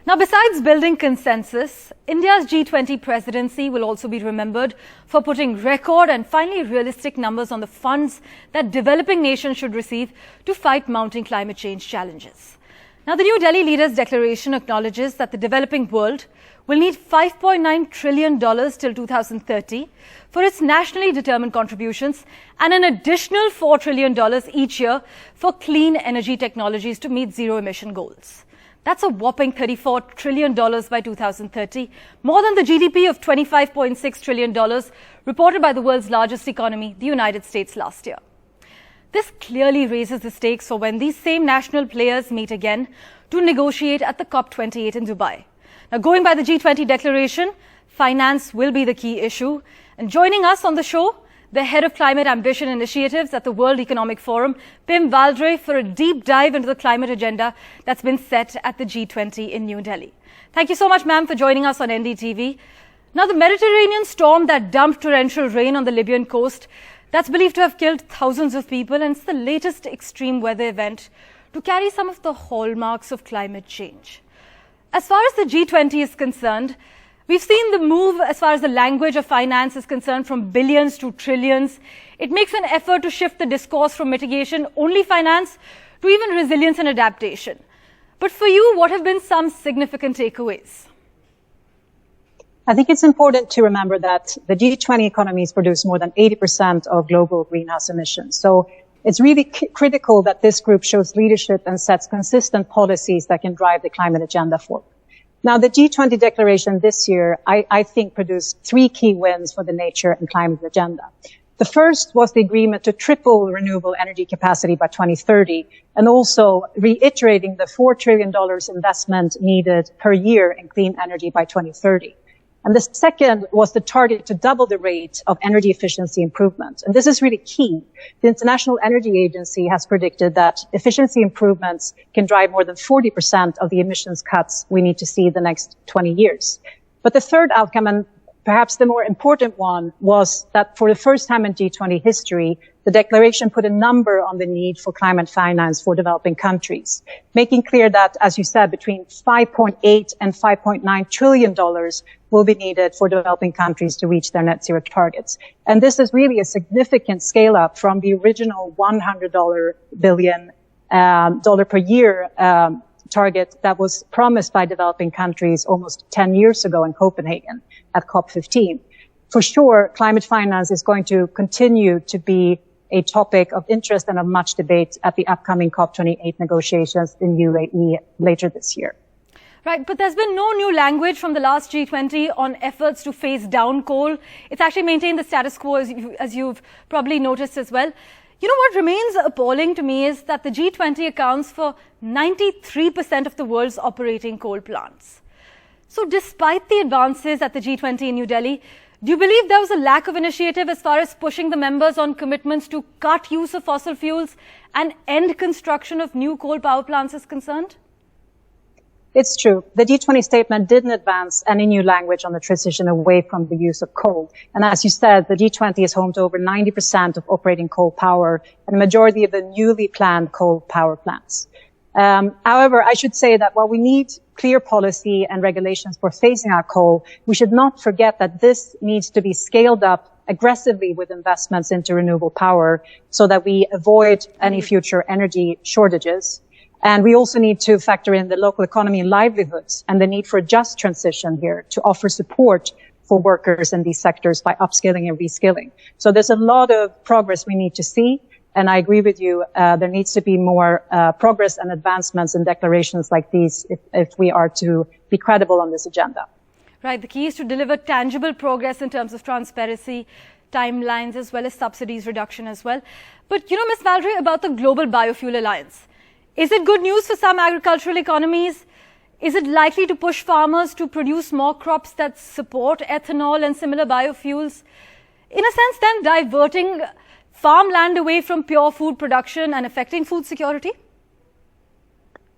Now, besides building consensus, India's G20 presidency will also be remembered for putting record and finally realistic numbers on the funds that developing nations should receive to fight mounting climate change challenges. Now, the New Delhi leaders' declaration acknowledges that the developing world will need $5.9 trillion till 2030 for its nationally determined contributions and an additional $4 trillion each year for clean energy technologies to meet zero-emission goals. That's a whopping $34 trillion by 2030, more than the GDP of $25.6 trillion reported by the world's largest economy, the United States, last year. This clearly raises the stakes for when these same national players meet again to negotiate at the COP28 in Dubai. Now, going by the G20 declaration, finance will be the key issue. And joining us on the show, the head of climate ambition initiatives at the World Economic Forum, Pim Valdre, for a deep dive into the climate agenda that's been set at the G20 in New Delhi. Thank you so much, ma'am, for joining us on NDTV. Now, the Mediterranean storm that dumped torrential rain on the Libyan coast, that's believed to have killed thousands of people, and it's the latest extreme weather event to carry some of the hallmarks of climate change. As far as the G20 is concerned, we've seen the move as far as the language of finance is concerned from billions to trillions. It makes an effort to shift the discourse from mitigation-only finance to even resilience and adaptation. But for you, what have been some significant takeaways? I think it's important to remember that the G20 economies produce more than 80% of global greenhouse emissions. So it's really critical that this group shows leadership and sets consistent policies that can drive the climate agenda forward. Now, the G20 declaration this year, I think, produced three key wins for the nature and climate agenda. The first was the agreement to triple renewable energy capacity by 2030, and also reiterating the $4 trillion investment needed per year in clean energy by 2030. And the second was the target to double the rate of energy efficiency improvement. And this is really key. The International Energy Agency has predicted that efficiency improvements can drive more than 40% of the emissions cuts we need to see the next 20 years. But the third outcome, and perhaps the more important one, was that for the first time in G20 history, the declaration put a number on the need for climate finance for developing countries, making clear that, as you said, between $5.8 and $5.9 trillion will be needed for developing countries to reach their net zero targets. And this is really a significant scale up from the original $100 billion per year target that was promised by developing countries almost 10 years ago in Copenhagen at COP15. For sure, climate finance is going to continue to be a topic of interest and of much debate at the upcoming COP28 negotiations in UAE later this year. Right, but there's been no new language from the last G20 on efforts to phase down coal. It's actually maintained the status quo, as you've probably noticed as well. You know, what remains appalling to me is that the G20 accounts for 93% of the world's operating coal plants. So despite the advances at the G20 in New Delhi, do you believe there was a lack of initiative as far as pushing the members on commitments to cut use of fossil fuels and end construction of new coal power plants is concerned? It's true. The G20 statement didn't advance any new language on the transition away from the use of coal. And as you said, the G20 is home to over 90% of operating coal power and the majority of the newly planned coal power plants. However, I should say that while we need clear policy and regulations for phasing out coal, we should not forget that this needs to be scaled up aggressively with investments into renewable power so that we avoid any future energy shortages. And we also need to factor in the local economy and livelihoods and the need for a just transition here to offer support for workers in these sectors by upskilling and reskilling. So there's a lot of progress we need to see. And I agree with you, there needs to be more progress and advancements in declarations like these if we are to be credible on this agenda. Right. The key is to deliver tangible progress in terms of transparency, timelines, as well as subsidies reduction as well. But, you know, Ms. Valdre, about the Global Biofuel Alliance, is it good news for some agricultural economies? Is it likely to push farmers to produce more crops that support ethanol and similar biofuels? In a sense, then, diverting farmland away from pure food production and affecting food security?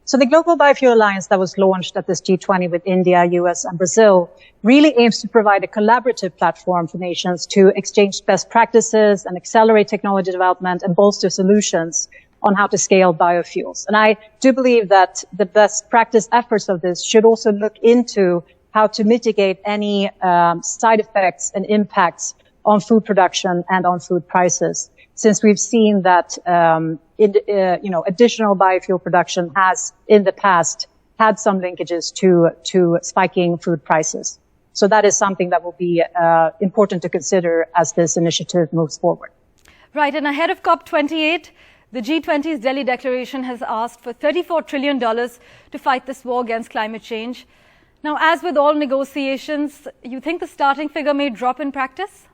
So the Global Biofuel Alliance that was launched at this G20 with India, US, and Brazil really aims to provide a collaborative platform for nations to exchange best practices and accelerate technology development and bolster solutions on how to scale biofuels. And I do believe that the best practice efforts of this should also look into how to mitigate any side effects and impacts on food production and on food prices, since we've seen that additional biofuel production has in the past had some linkages to spiking food prices. So that is something that will be important to consider as this initiative moves forward. Right, and ahead of COP28, the G20's Delhi Declaration has asked for $34 trillion to fight this war against climate change. Now, as with all negotiations, you think the starting figure may drop in practice?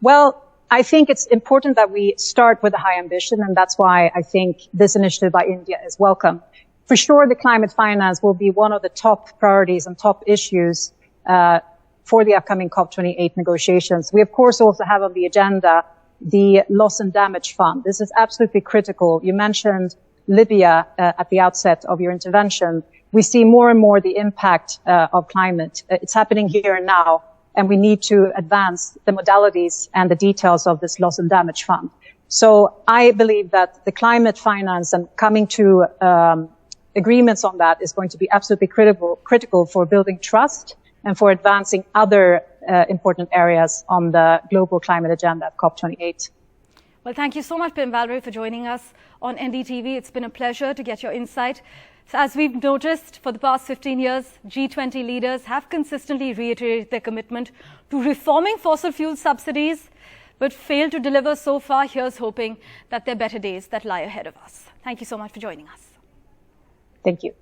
Well, I think it's important that we start with a high ambition, and that's why I think this initiative by India is welcome. For sure, the climate finance will be one of the top priorities and top issues for the upcoming COP28 negotiations. We, of course, also have on the agenda the loss and damage fund. This is absolutely critical. You mentioned Libya at the outset of your intervention. We see more and more the impact of climate. It's happening here and now, and we need to advance the modalities and the details of this loss and damage fund. So I believe that the climate finance and coming to agreements on that is going to be absolutely critical for building trust and for advancing other important areas on the global climate agenda of COP28. Well, thank you so much, Pim Valdre, for joining us on NDTV. It's been a pleasure to get your insight. So as we've noticed, for the past 15 years, G20 leaders have consistently reiterated their commitment to reforming fossil fuel subsidies, but failed to deliver so far. Here's hoping that there are better days that lie ahead of us. Thank you so much for joining us. Thank you.